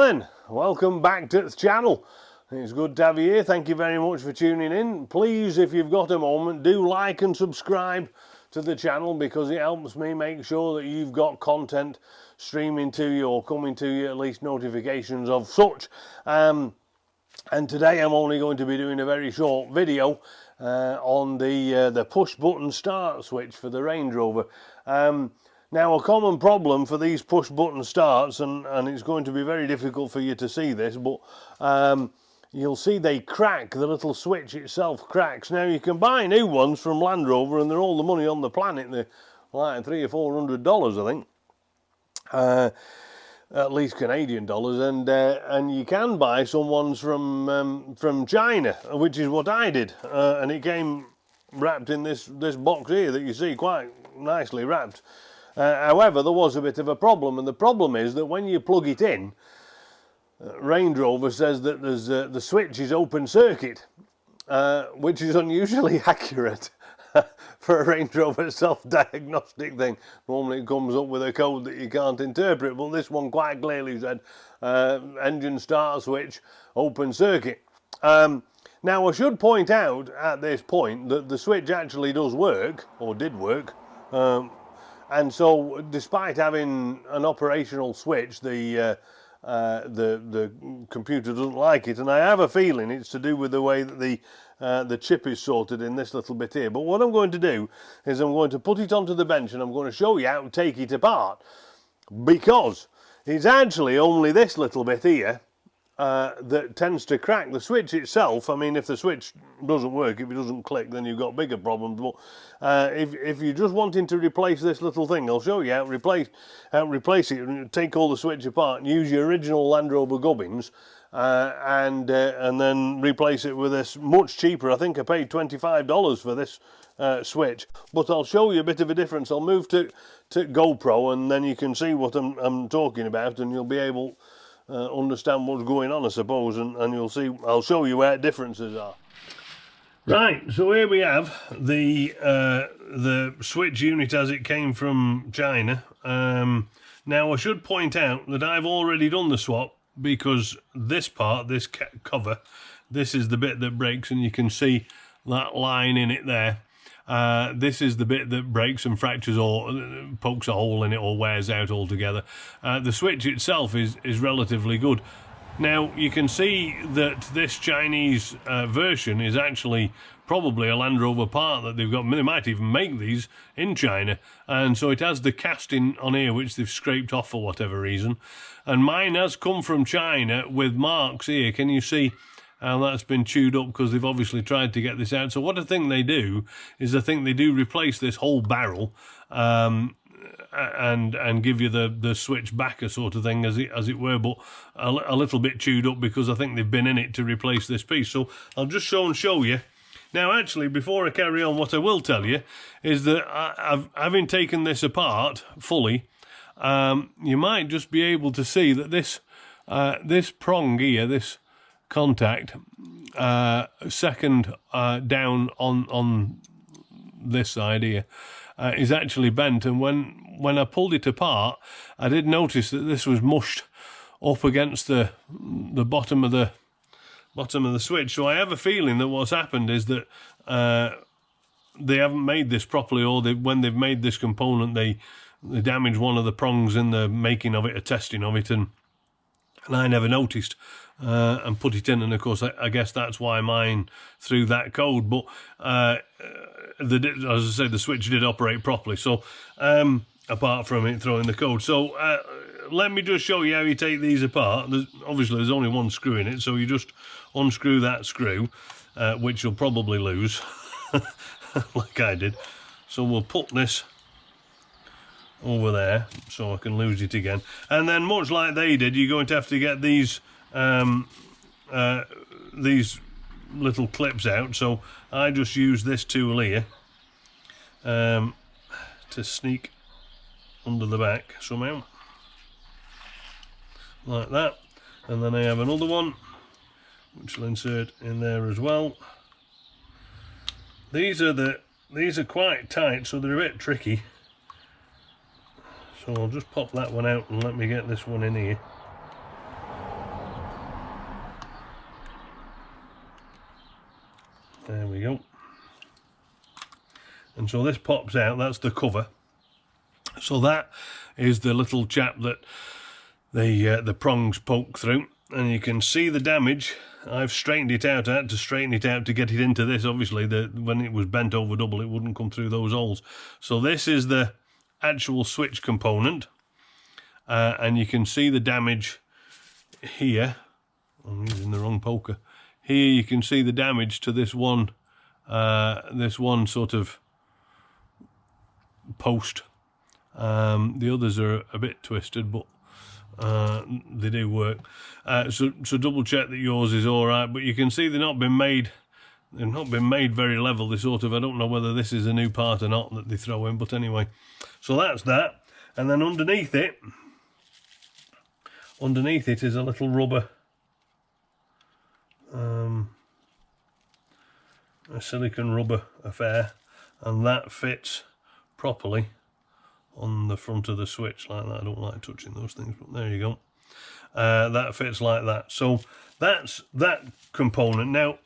then, welcome back to the channel. It's good to have you here. Thank you very much for tuning in. Please, if you've got a moment, do like and subscribe to the channel, because it helps me make sure that you've got content streaming to you or coming to you, at least notifications of such. And today I'm only going to be doing a very short video on the push button start switch for the Range Rover. Now, a common problem for these push button starts, and it's going to be very difficult for you to see this, but you'll see they crack. The little switch itself cracks. Now, you can buy new ones from Landrover, and they're all the money on the planet. They're like $300 or $400, I think, at least Canadian dollars. And you can buy some ones from China, which is what I did, and it came wrapped in this box here that you see, quite nicely wrapped. However, there was a bit of a problem, and the problem is that when you plug it in, Range Rover says that the switch is open circuit, which is unusually accurate for a Range Rover self-diagnostic thing. Normally it comes up with a code that you can't interpret, but this one quite clearly said engine start switch open circuit. Now, I should point out at this point that the switch actually does work, or did work. And so, despite having an operational switch, the computer doesn't like it, and I have a feeling it's to do with the way that the chip is sorted in this little bit here. But what I'm going to do is I'm going to put it onto the bench, and I'm going to show you how to take it apart, because it's actually only this little bit here that tends to crack. The switch itself, I mean, if the switch doesn't work, if it doesn't click, then you've got bigger problems. But if you're just wanting to replace this little thing, I'll show you how to replace it, and take all the switch apart and use your original Landrover gubbins, and then replace it with this much cheaper. I think I paid $25 for this switch, but I'll show you a bit of a difference. I'll move to GoPro, and then you can see what I'm talking about, and you'll be able understand what's going on, I suppose, and you'll see. I'll show you where differences are. Right, so here we have the switch unit as it came from China. Now, I should point out that I've already done the swap, because this part, this cover, this is the bit that breaks, and you can see that line in it there. This is the bit that breaks and fractures or pokes a hole in it or wears out altogether. The switch itself is relatively good. Now, you can see that this Chinese version is actually probably a Land Rover part that they've got. They might even make these in China, and so it has the casting on here which they've scraped off for whatever reason. And mine has come from China with marks here. Can you see? And that's been chewed up because they've obviously tried to get this out. So what I think they do is, I think they do replace this whole barrel and give you the switch back, a sort of thing, as it were, but a little bit chewed up, because I think they've been in it to replace this piece. So I'll just show you. Now, actually, before I carry on, what I will tell you is that having taken this apart fully, you might just be able to see that this prong here, this contact, second down on this side here, is actually bent. And when I pulled it apart, I did notice that this was mushed up against the bottom of the switch. So I have a feeling that what's happened is that they haven't made this properly, or when they've made this component, they damaged one of the prongs in the making of it, or testing of it, and I never noticed and put it in. And of course, I guess that's why mine threw that code. But as I said, the switch did operate properly, so apart from it throwing the code. So let me just show you how you take these apart. Obviously there's only one screw in it, so you just unscrew that screw, which you'll probably lose like I did. So we'll put this over there so I can lose it again, and then, much like they did, you're going to have to get these little clips out. So I just use this tool here to sneak under the back somehow, like that, and then I have another one which will insert in there as well. These are quite tight, so they're a bit tricky. So I'll just pop that one out and let me get this one in here. There we go. And so this pops out, that's the cover. So that is the little chap that the prongs poke through, and you can see the damage. I've straightened it out. I had to straighten it out to get it into this. Obviously, when it was bent over double, it wouldn't come through those holes. So this is the actual switch component, and you can see the damage here. I'm using the wrong poker. Here you can see the damage to this one sort of post. The others are a bit twisted, but they do work. So double check that yours is all right. But you can see they've not been made very level. They sort of, I don't know whether this is a new part or not that they throw in, but anyway. So that's that. And then underneath it is a little rubber, a silicone rubber affair, and that fits properly on the front of the switch like that. I don't like touching those things, but there you go. That fits like that. So that's that component. Now,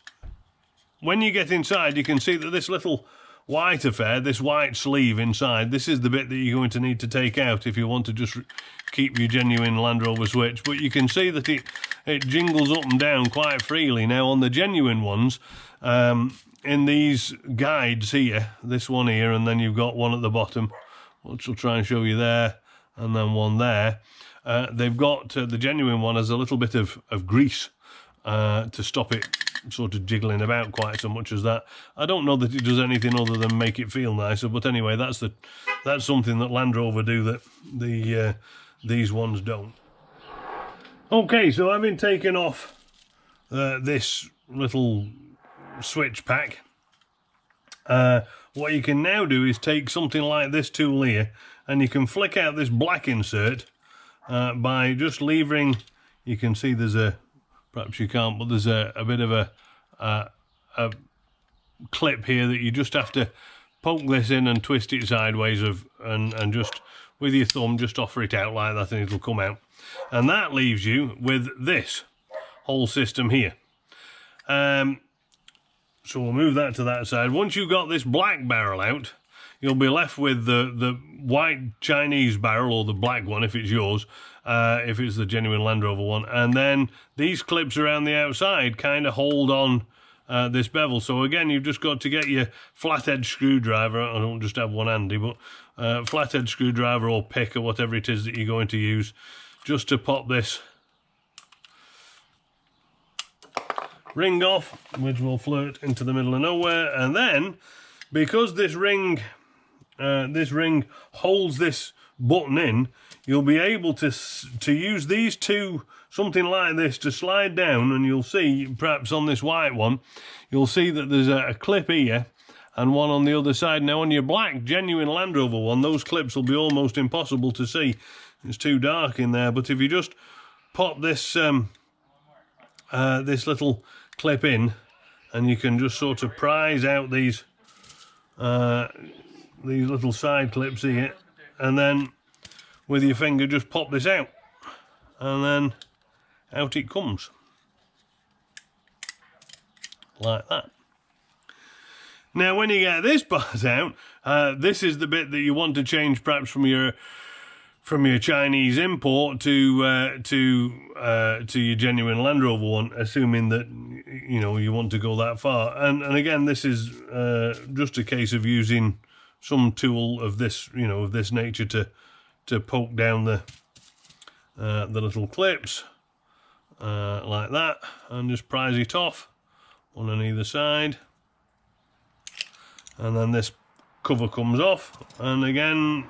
when you get inside, you can see that this little white affair, this white sleeve inside, this is the bit that you're going to need to take out if you want to just keep your genuine Land Rover switch. But you can see that it jingles up and down quite freely. Now, on the genuine ones, in these guides here, this one here, and then you've got one at the bottom, which I'll try and show you there, and then one there. They've got, the genuine one has a little bit of grease to stop it sort of jiggling about quite so much as that. I don't know that it does anything other than make it feel nicer, but anyway, that's something that Land Rover do that these ones don't. Okay, so I've been taking off this little switch pack. What you can now do is take something like this tool here, and you can flick out this black insert by just levering. You can see there's perhaps you can't, but there's a bit of a clip here that you just have to poke this in and twist it sideways and just with your thumb just offer it out like that, and it'll come out. And that leaves you with this whole system here. So we'll move that to that side. Once you've got this black barrel out, you'll be left with the white Chinese barrel, or the black one if it's yours, if it's the genuine Land Rover one. And then these clips around the outside kind of hold on this bevel. So again, you've just got to get your flathead screwdriver. I don't just have one handy, but flathead screwdriver or pick or whatever it is that you're going to use, just to pop this ring off, which will flirt into the middle of nowhere. And then, because this ring holds this button in, you'll be able to use these two, something like this, to slide down, and you'll see, perhaps on this white one, you'll see that there's a clip here and one on the other side. Now, on your black genuine Land Rover one, those clips will be almost impossible to see. It's too dark in there. But if you just pop this this little clip in, and you can just sort of prise out these little side clips here, and then with your finger just pop this out, and then out it comes like that. Now, when you get this part out, this is the bit that you want to change, perhaps from your Chinese import to your genuine Land Rover one, assuming that you want to go that far. And again, this is just a case of using some tool of this of this nature to poke down the little clips like that, and just prise it off, one on either side, and then this cover comes off. And again,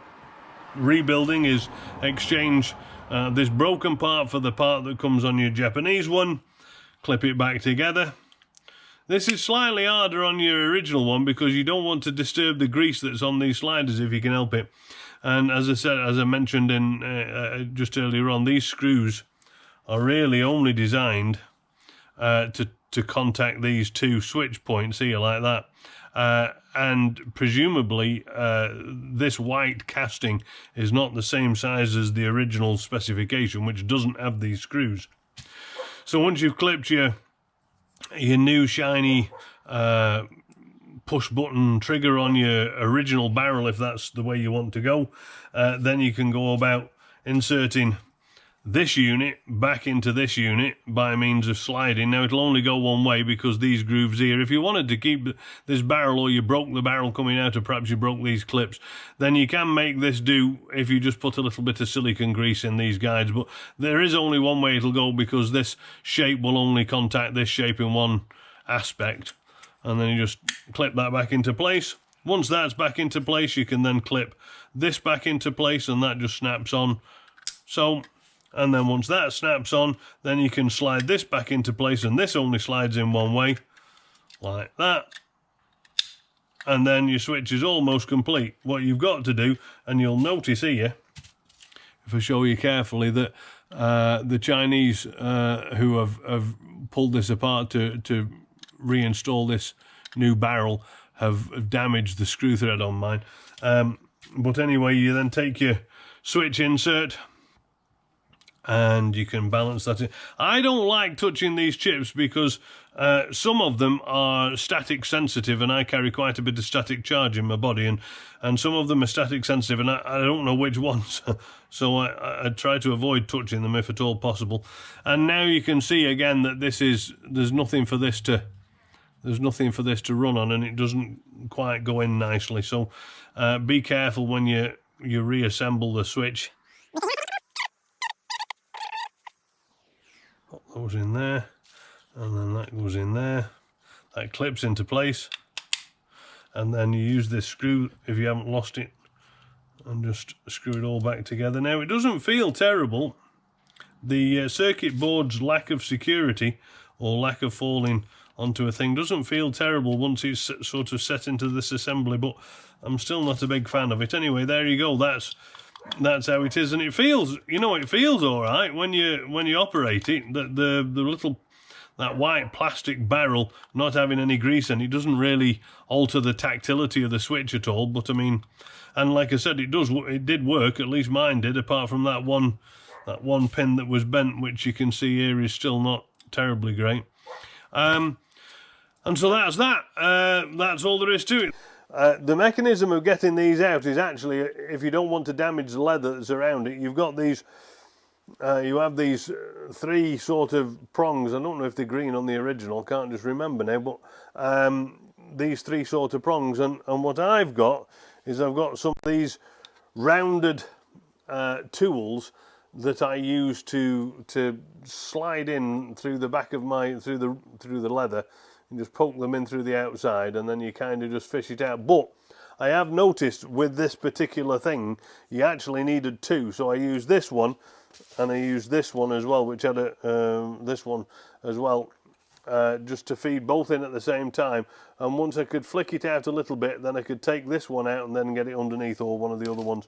rebuilding is exchange this broken part for the part that comes on your Japanese one, clip it back together. This is slightly harder on your original one because you don't want to disturb the grease that's on these sliders if you can help it. And as I mentioned in just earlier on, these screws are really only designed to contact these two switch points here like that. And presumably this white casting is not the same size as the original specification, which doesn't have these screws. So once you've clipped your new shiny push button trigger on your original barrel, if that's the way you want to go, then you can go about inserting this unit back into this unit by means of sliding. Now it'll only go one way because these grooves here, if you wanted to keep this barrel, or you broke the barrel coming out, or perhaps you broke these clips, then you can make this do if you just put a little bit of silicone grease in these guides. But there is only one way it'll go, because this shape will only contact this shape in one aspect. And then you just clip that back into place. Once that's back into place, you can then clip this back into place, and that just snaps on. So, and then once that snaps on, then you can slide this back into place, and this only slides in one way, like that. And then your switch is almost complete. What you've got to do, and you'll notice here, if I show you carefully, that the Chinese who have pulled this apart to reinstall this new barrel have damaged the screw thread on mine. But anyway, you then take your switch insert, and you can balance that in. I don't like touching these chips because some of them are static sensitive, and I carry quite a bit of static charge in my body, and some of them are static sensitive, and I don't know which ones. So I try to avoid touching them if at all possible. And now you can see again that there's nothing for this to run on, and it doesn't quite go in nicely. So be careful when you reassemble the switch. Put those in there, and then that goes in there. That clips into place, and then you use this screw if you haven't lost it, and just screw it all back together. Now it doesn't feel terrible. The circuit board's lack of security, or lack of falling onto a thing, doesn't feel terrible once it's sort of set into this assembly, but I'm still not a big fan of it. Anyway, there you go. That's how it is, and it feels, it feels all right when you operate it. The little, that white plastic barrel not having any grease in it doesn't really alter the tactility of the switch at all. But I mean, and like I said, it did work. At least mine did, apart from that one pin that was bent, which you can see here is still not terribly great. And so that's that. That's all there is to it. The mechanism of getting these out is actually, if you don't want to damage the leather that's around it, you've got these, you have these three sort of prongs. I don't know if they're green on the original, can't just remember now, but these three sort of prongs, and what I've got is I've got some of these rounded tools that I use to slide in through the back of through the leather. You just poke them in through the outside, and then you kind of just fish it out. But I have noticed with this particular thing, you actually needed two. So I used this one, and I used this one as well, which had this one as well, just to feed both in at the same time. And once I could flick it out a little bit, then I could take this one out and then get it underneath, or one of the other ones.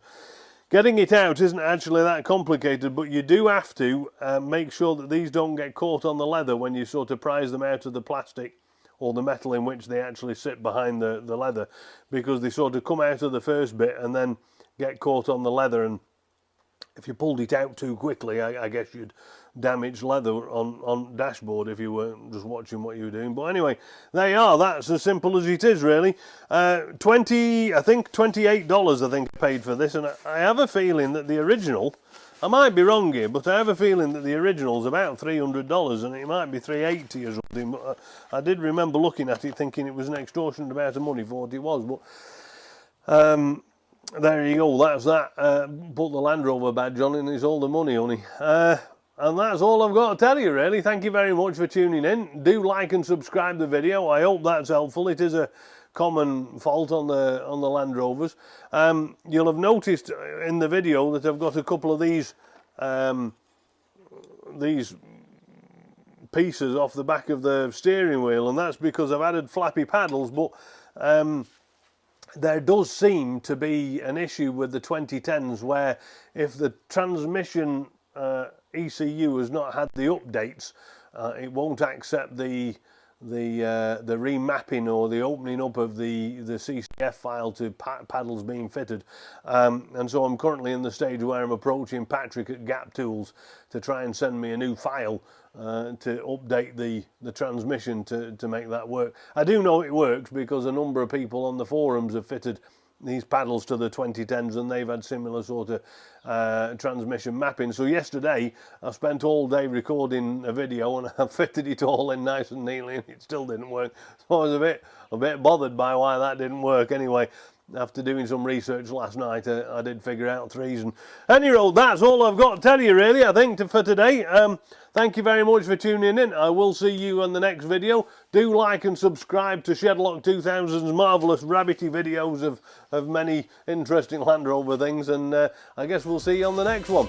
Getting it out isn't actually that complicated, but you do have to make sure that these don't get caught on the leather when you sort of prise them out of the plastic or the metal in which they actually sit behind the leather, because they sort of come out of the first bit and then get caught on the leather, and if you pulled it out too quickly, I guess you'd damage leather on dashboard if you were just watching what you were doing. But anyway, there you are. That's as simple as it is, really. I think $28 I think I paid for this, and I have a feeling that the original, I might be wrong here, but I have a feeling that the original's about $300, and it might be $380 or something. But I did remember looking at it thinking it was an extortionate amount of money for what it was. But there you go, that's that. Put the Land Rover badge on and it's all the money, honey. And that's all I've got to tell you, really. Thank you very much for tuning in. Do like and subscribe the video. I hope that's helpful. It is a common fault on the Land Rovers. You'll have noticed in the video that I've got a couple of these pieces off the back of the steering wheel, and that's because I've added flappy paddles, but there does seem to be an issue with the 2010s where if the transmission ECU has not had the updates, it won't accept the remapping or the opening up of the CCF file to paddles being fitted, and so I'm currently in the stage where I'm approaching Patrick at Gap Tools to try and send me a new file to update the transmission to make that work. I do know it works because a number of people on the forums have fitted these paddles to the 2010s and they've had similar sort of transmission mapping. So yesterday I spent all day recording a video and I fitted it all in nice and neatly and it still didn't work. So I was a bit bothered by why that didn't work. Anyway, after doing some research last night, I did figure out the reason. Anyhow, that's all I've got to tell you really, I think, for today. Thank you very much for tuning in. I will see you on the next video. Do like and subscribe to Shedlock 2000's marvellous rabbity videos of many interesting Land Rover things, and I guess we'll see you on the next one.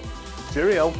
Cheerio.